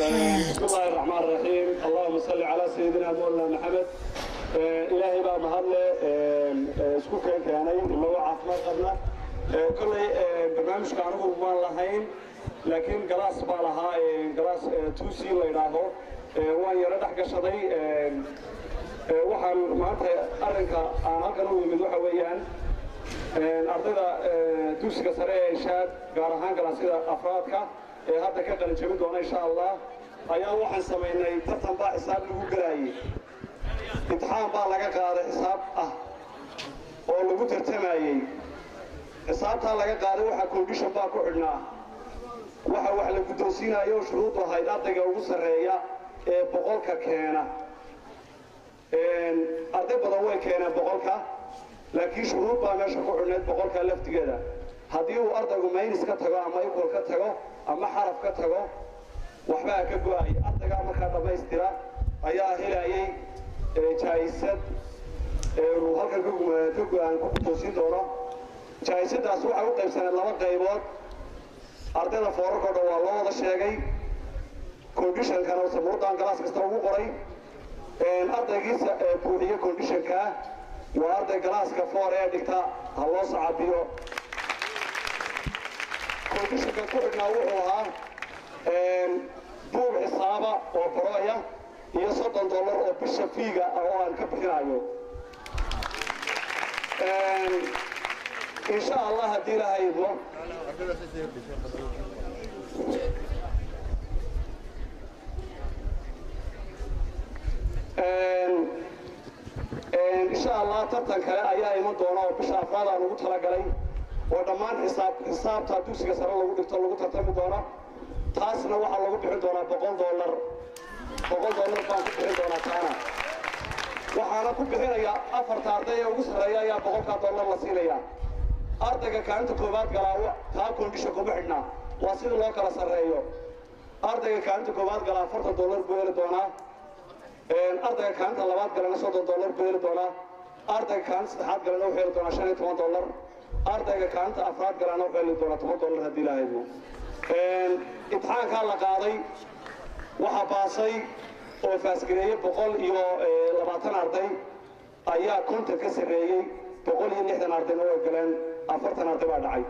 بسم الله الرحمن الرحيم اللهم صل على سيدنا مولانا محمد إلهي بقى مهلا سكوكا كاني اللي هو عفمر قبله كل برنامج كانوا بمان لهين لكن جلاس بالها جلاس توسي اللي يراهو وان يردح قشطي waxaan maanta arrinka aan halkan u yimid waxa weeyaan ardayda dugsiga sare ee shaad gaar ahaan galaasida afraadka ee hadda ka qalin jabin doona insha Allah ayaa waxaan sameynay tartan baa xisaab lagu galaayay imtixaan baa laga qaaday xisaab ah oo lagu tartamayay xisaabta laga qaaday waxa condition baa ku xidhnaa waxa wax la guddoonsiinayo shuruud ahayd ardayga ugu sareeya ee boqolka keena arday badan way keeneen boqolka laakiin shuruud baa meesha ku xidhneed boqolka laftigeeda haddii uu ardaygu maynis ka tago ama equal ka tago ama xaraf ka tago waxbaa ka go'ay ardayga markaa dhammaystira ayaa helayay jaayisad uu halkan ka go'aan ku toosin doono jaayisadaas waxay u qaybsaneed laba qaybood ardayda foorarkooda waa loo wada sheegay conditionkana samuurdan galaas kasta ugu qoray ardaygiisa buuxiye conditionka waa arday galaaska 4 ee dhigta ha loo sacabiyo conditionka ku xidhnaa wuxuu ahaa buug xisaaba oo barooya iyo $30 oo bisha fiiga oo aan ka bixinayo insha Allah haddii la haydo إن شاء الله ترتن كلا أيام دونا وبشر أفراد أنا قلت لك علي ودمان حساب تدوس كسر الله قلت له قلت تم دونا تاسنا واحد الله قلت دونا $100 $100 بان قلت دونا تانا وحنا كل بحنا يا أفر تاردية وقصر يا $100 وسيلة أرتك كانت كوبات قلاوة تاكل بيشكو بحنا وسيل الله كلا سريو أرتك كانت كوبات قلاوة $40 بيل دونا ardayga kaanta labaad galana $30 beeli doona ardayga kaanta saddexaad galana wuxuu heli doonaa $15 ardayga kaanta afraad galana wuxuu heli doonaa $10 haddii la haydo imtixaanka la qaaday waxa baasay oo faasgareeyay 120 arday ayaa konton ka sareeyay 160 ardayna way galeen 40 arday baa dhacay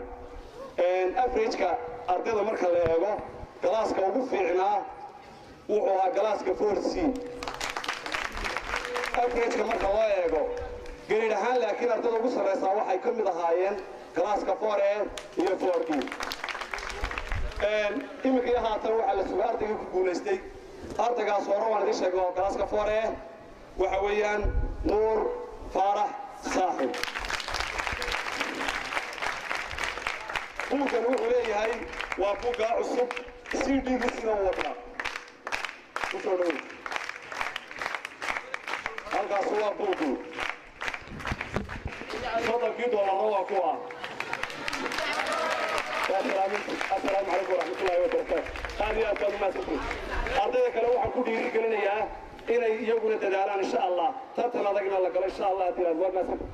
average-ka ardayda marka la eego galaaska ugu fiicnaa wuxuu ahaa galaaska 4C average-ka marka loo eego grade ahaan laakiin ardayda ugu sareysa waxay ka mid ahaayeen galaaska 4A iyo 4D imika haatan waxa la sugay ardayga ku guuleystay ardaygaas hore waan idin sheegay oo galaaska 4A waxa weeyaan Nuur Faarax Saaxib buugan wuxuu leeyahay waa buuga cusub CD-giisina wada usoo dhaw halkaas waa buugu $100 waa kuwa السلام عليكم ورحمة الله وبركاته. هذه أكبر ما سكون. أرضي كلام حكوا ديري قلنا يا إن يجون تداران إن شاء الله. ترتنا ذقنا الله قال إن شاء الله ترى ما سكون.